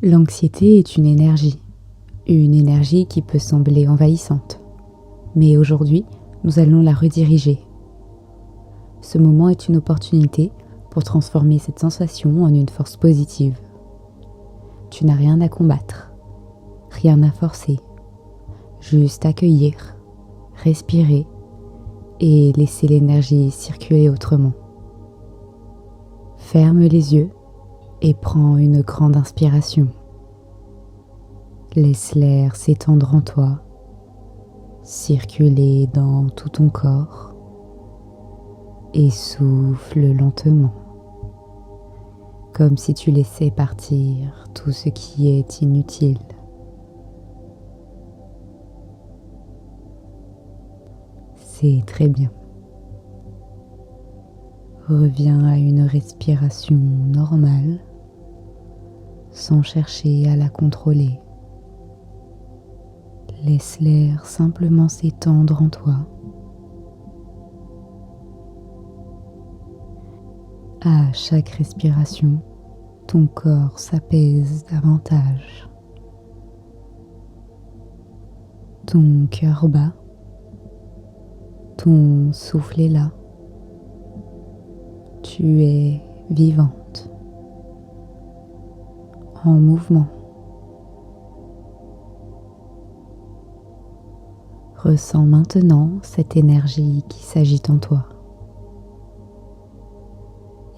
L'anxiété est une énergie qui peut sembler envahissante. Mais aujourd'hui, nous allons la rediriger. Ce moment est une opportunité pour transformer cette sensation en une force positive. Tu n'as rien à combattre, rien à forcer, juste accueillir, respirer et laisser l'énergie circuler autrement. Ferme les yeux et prends une grande inspiration. Laisse l'air s'étendre en toi, circuler dans tout ton corps et souffle lentement, comme si tu laissais partir tout ce qui est inutile. C'est très bien. Reviens à une respiration normale, sans chercher à la contrôler. Laisse l'air simplement s'étendre en toi. À chaque respiration, ton corps s'apaise davantage. Ton cœur bat, ton souffle est là. Tu es vivante, en mouvement. Ressens maintenant cette énergie qui s'agite en toi.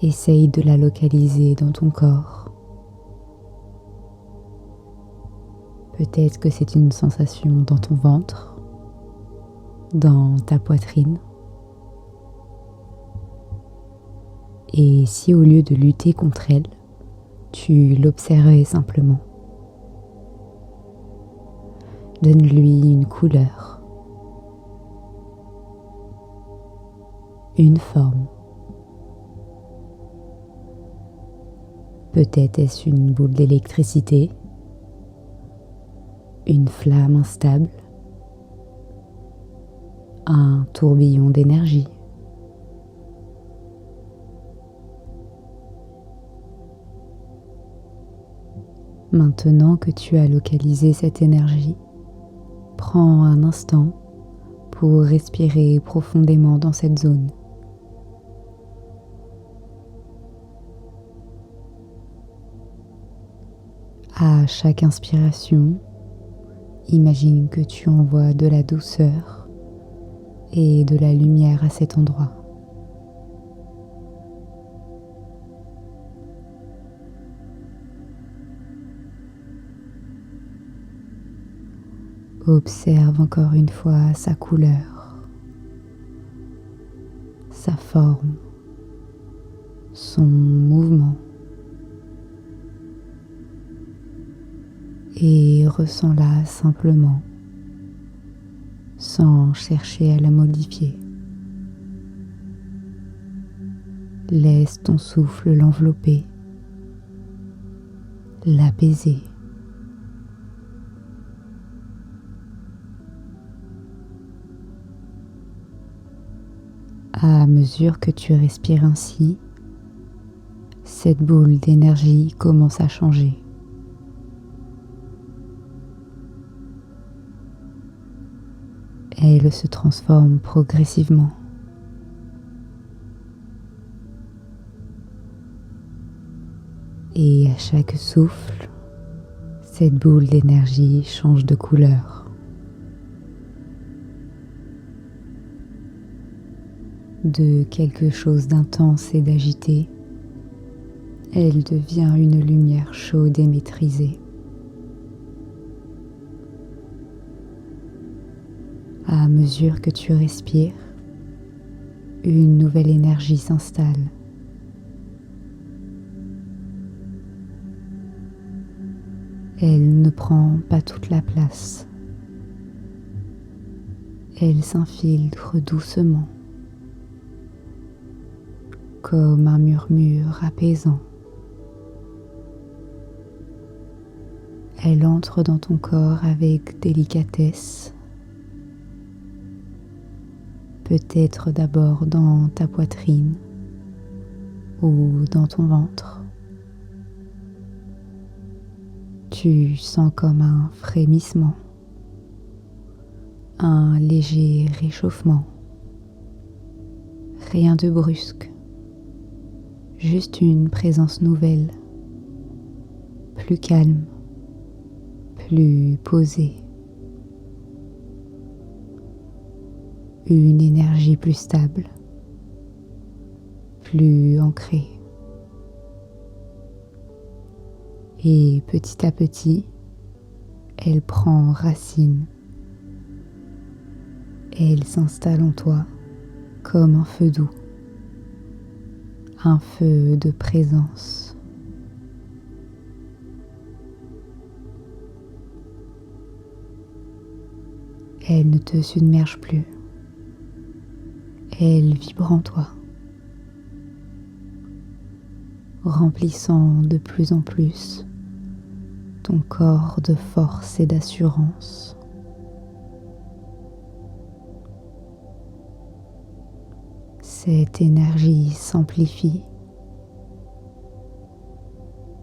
Essaye de la localiser dans ton corps. Peut-être que c'est une sensation dans ton ventre, dans ta poitrine. Et si au lieu de lutter contre elle, tu l'observais simplement, donne-lui une couleur, une forme. Peut-être est-ce une boule d'électricité, une flamme instable, un tourbillon d'énergie. Maintenant que tu as localisé cette énergie, prends un instant pour respirer profondément dans cette zone. À chaque inspiration, imagine que tu envoies de la douceur et de la lumière à cet endroit. Observe encore une fois sa couleur, sa forme, son mouvement. Et ressens-la simplement, sans chercher à la modifier. Laisse ton souffle l'envelopper, l'apaiser. À mesure que tu respires ainsi, cette boule d'énergie commence à changer. Elle se transforme progressivement. Et à chaque souffle, cette boule d'énergie change de couleur. De quelque chose d'intense et d'agité, elle devient une lumière chaude et maîtrisée. À mesure que tu respires, une nouvelle énergie s'installe. Elle ne prend pas toute la place. Elle s'infiltre doucement, comme un murmure apaisant. Elle entre dans ton corps avec délicatesse, peut-être d'abord dans ta poitrine ou dans ton ventre. Tu sens comme un frémissement, un léger réchauffement. Rien de brusque, juste une présence nouvelle, plus calme, plus posée. Une énergie plus stable, plus ancrée. Et petit à petit, elle prend racine. Elle s'installe en toi comme un feu doux, un feu de présence. Elle ne te submerge plus. Elle vibre en toi, remplissant de plus en plus ton corps de force et d'assurance. Cette énergie s'amplifie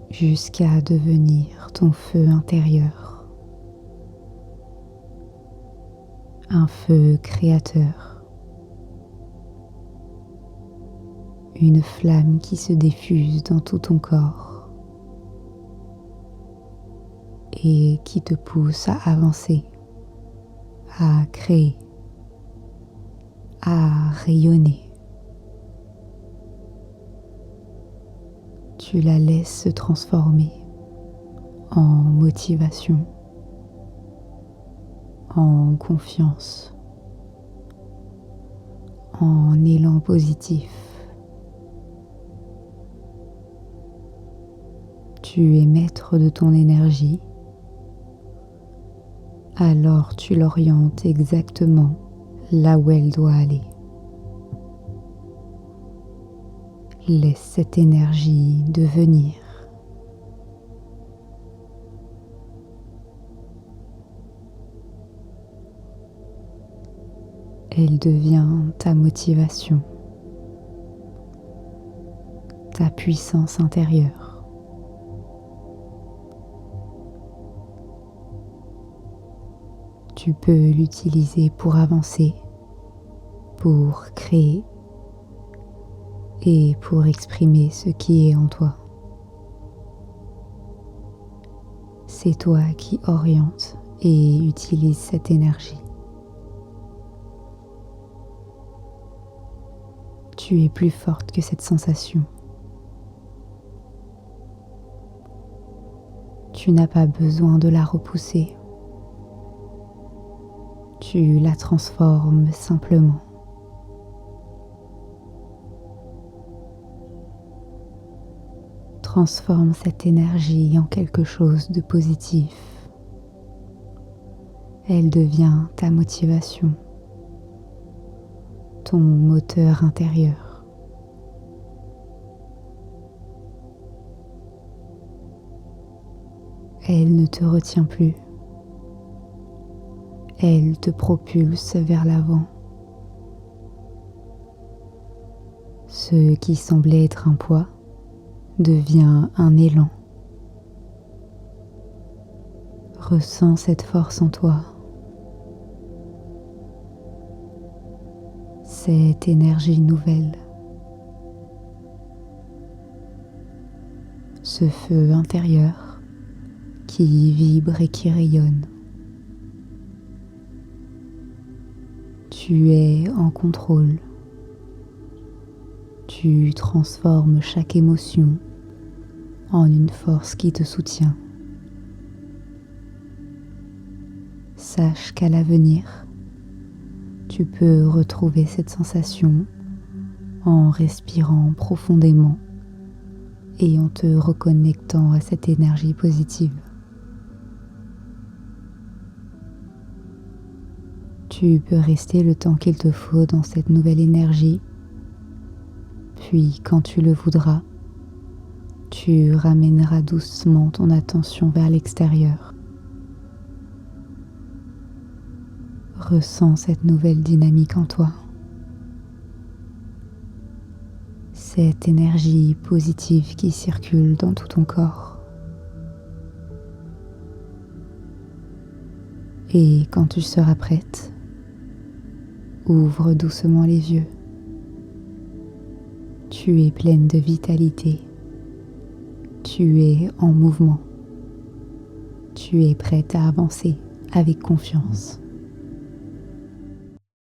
jusqu'à devenir ton feu intérieur, un feu créateur, une flamme qui se diffuse dans tout ton corps et qui te pousse à avancer, à créer, à rayonner. Tu la laisses se transformer en motivation, en confiance, en élan positif. Tu es maître de ton énergie, alors tu l'orientes exactement là où elle doit aller. Laisse cette énergie devenir. Elle devient ta motivation, ta puissance intérieure. Tu peux l'utiliser pour avancer, pour créer et pour exprimer ce qui est en toi. C'est toi qui oriente et utilise cette énergie. Tu es plus forte que cette sensation. Tu n'as pas besoin de la repousser. Tu la transformes simplement. Transforme cette énergie en quelque chose de positif. Elle devient ta motivation, ton moteur intérieur. Elle ne te retient plus. Elle te propulse vers l'avant. Ce qui semblait être un poids devient un élan. Ressens cette force en toi. Cette énergie nouvelle. Ce feu intérieur qui vibre et qui rayonne. Tu es en contrôle. Tu transformes chaque émotion en une force qui te soutient. Sache qu'à l'avenir, tu peux retrouver cette sensation en respirant profondément et en te reconnectant à cette énergie positive. Tu peux rester le temps qu'il te faut dans cette nouvelle énergie, puis quand tu le voudras, tu ramèneras doucement ton attention vers l'extérieur. Ressens cette nouvelle dynamique en toi. Cette énergie positive qui circule dans tout ton corps. Et quand tu seras prête, ouvre doucement les yeux. Tu es pleine de vitalité. Tu es en mouvement. Tu es prête à avancer avec confiance.